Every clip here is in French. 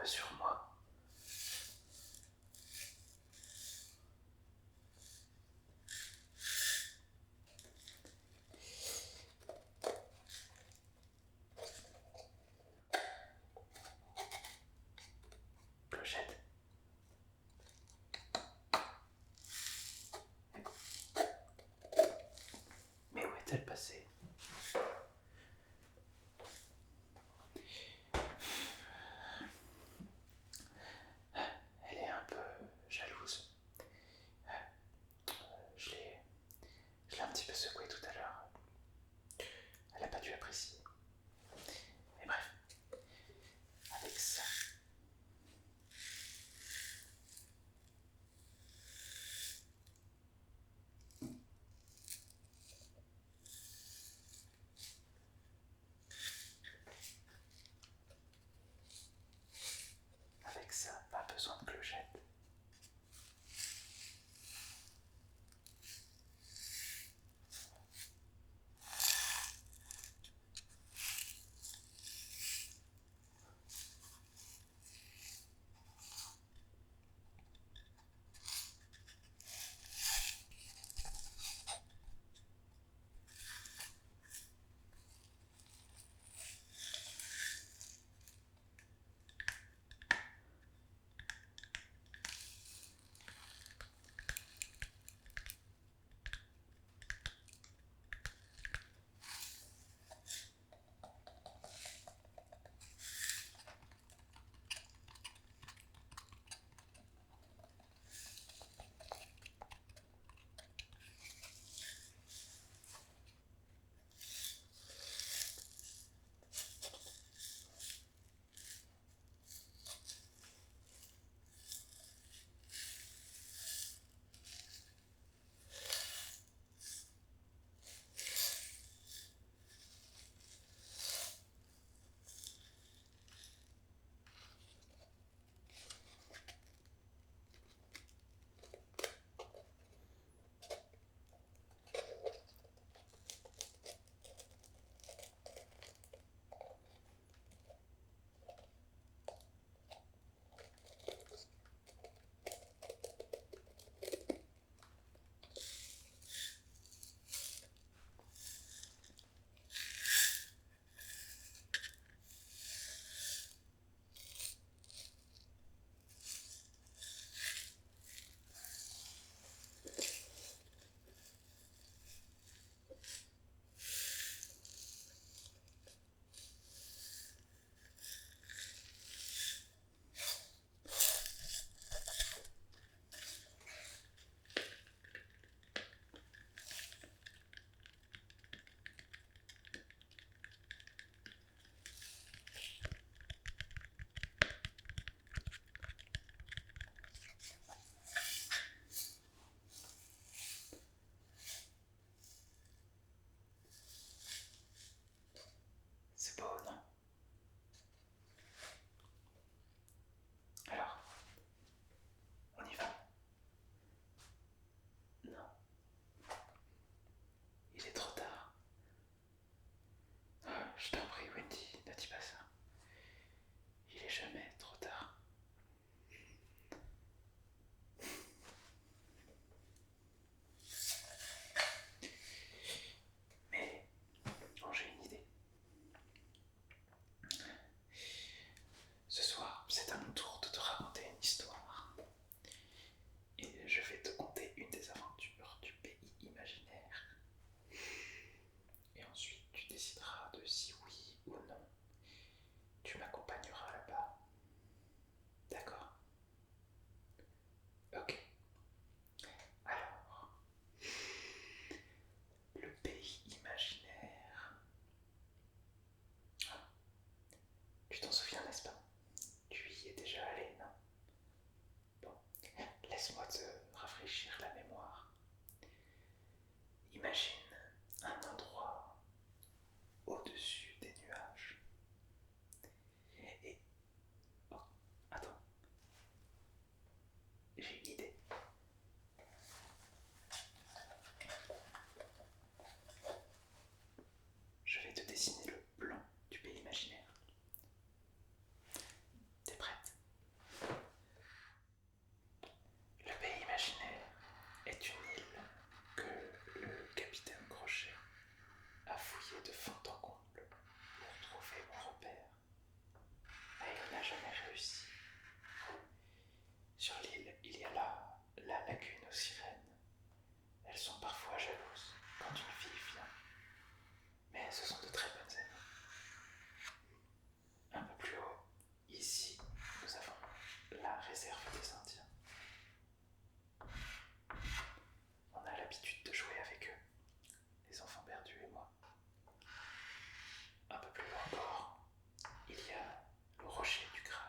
sur moi. Clochette. Mais où est-elle passée? Russie. Sur l'île, il y a la lagune aux sirènes. Elles sont parfois jalouses quand une fille vient, mais ce sont de très bonnes amies. Un peu plus haut, ici, nous avons la réserve des Indiens. On a l'habitude de jouer avec eux, les enfants perdus et moi. Un peu plus loin encore, il y a le rocher du crâne.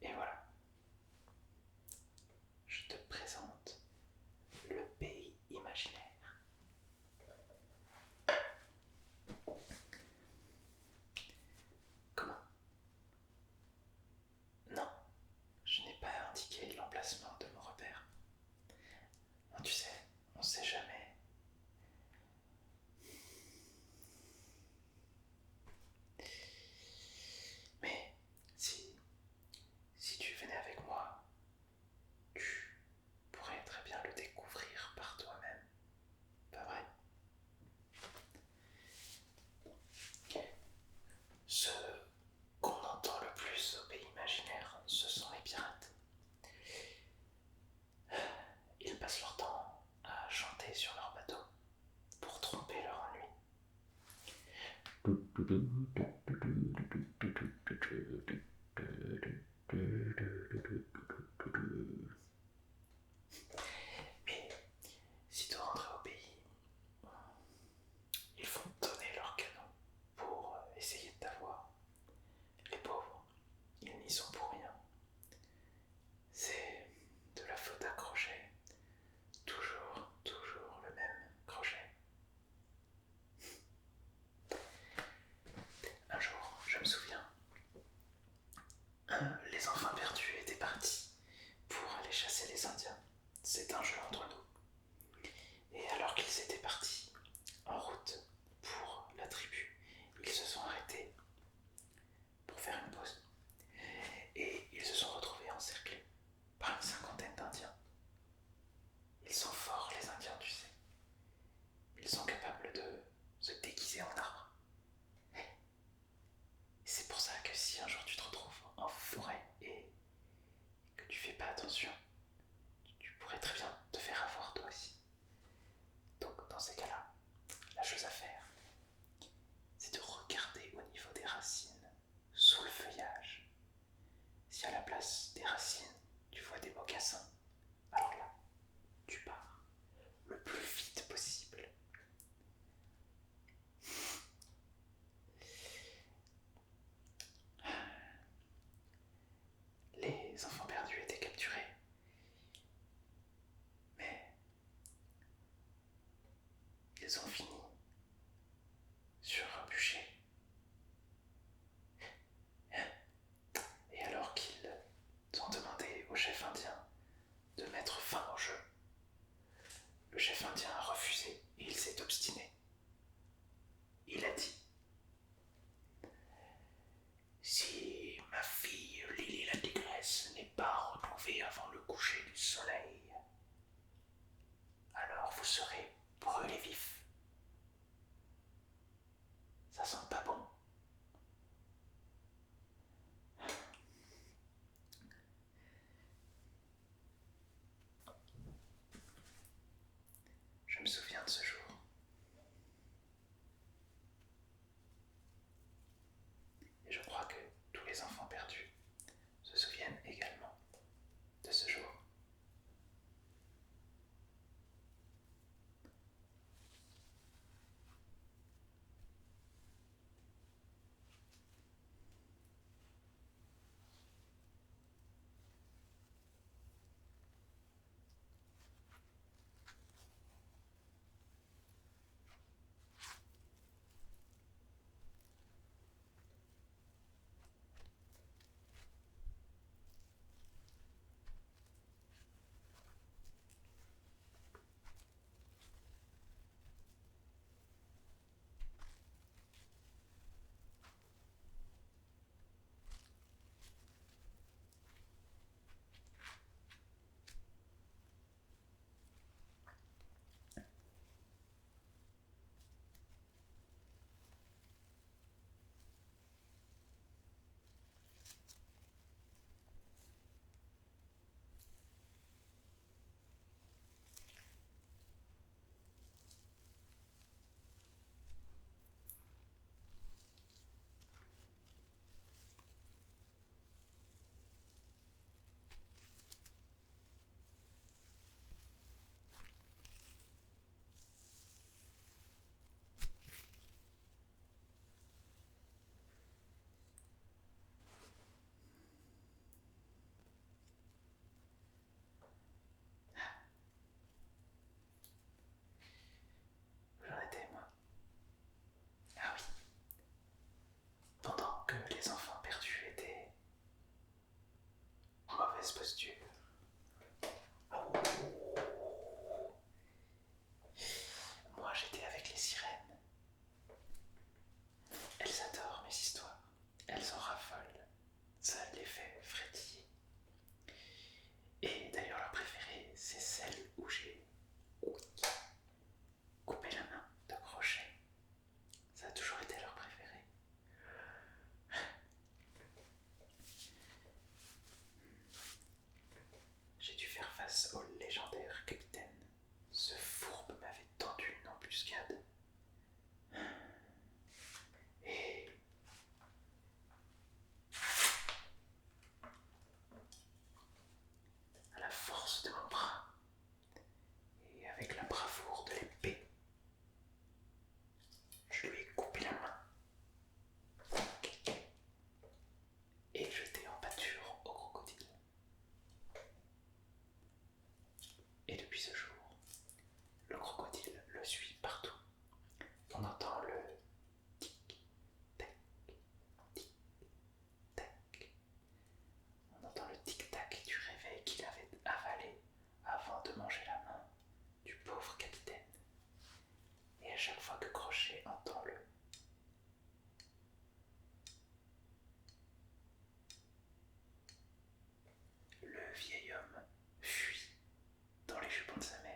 Et voilà, je te présente le pays imaginaire. Comment? Non, je n'ai pas indiqué l'emplacement de mon repère. Tu sais, on sait jamais. Mais si tu venais avec moi, tu pourrais très bien le découvrir par toi-même. Pas vrai? Ce qu'on entend le plus au pays imaginaire, ce sont les pirates. Ils passent leur temps à chanter sur leur bateau pour tromper leur ennui. Mais si tu rentres au pays, ils font tonner leurs canons pour essayer de t'avoir. Les pauvres, ils n'y sont pour rien. C'est de la faute à crochet. Toujours le même crochet. Un jour, je me souviens, les enfants perdus étaient partis pour aller chercher quelques crochets en tôle. Le vieil homme fuit dans les jupons de sa mère.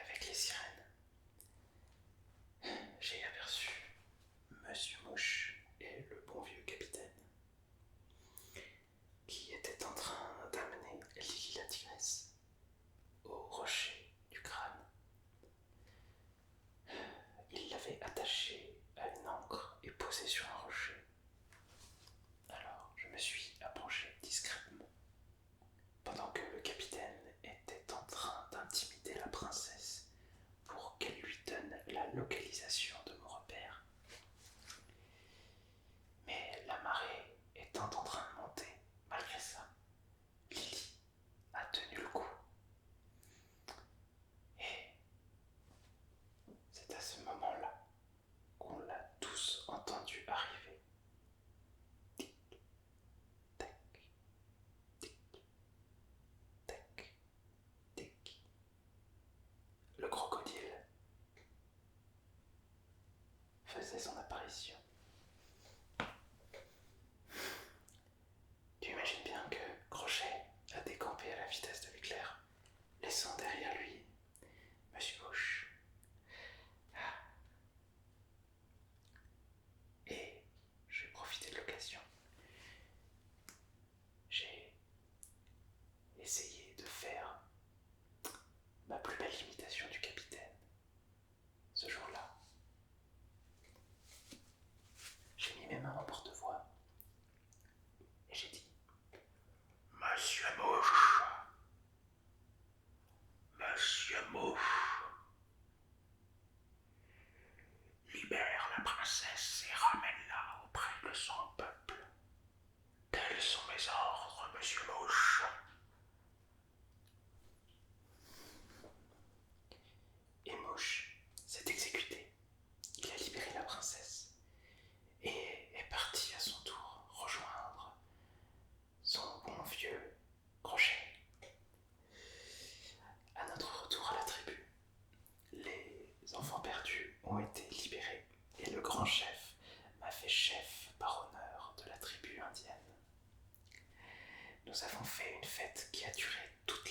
Avec les sirènes, j'ai aperçu Monsieur Mouche et le bon vieux capitaine qui étaient en train d'amener Lily la tigresse au rocher du crâne. Ils l'avaient attachée à une ancre et posée sur un rocher. Alors je me suis approché discrètement pendant que le capitaine était en train d'intimider la princesse pour qu'elle lui donne la localisation de mon repère. Mais la marée étant en train de monter, malgré ça, Lily a tenu le coup. Et c'est à ce moment-là qu'on l'a tous entendu nous avons fait une fête qui a duré toute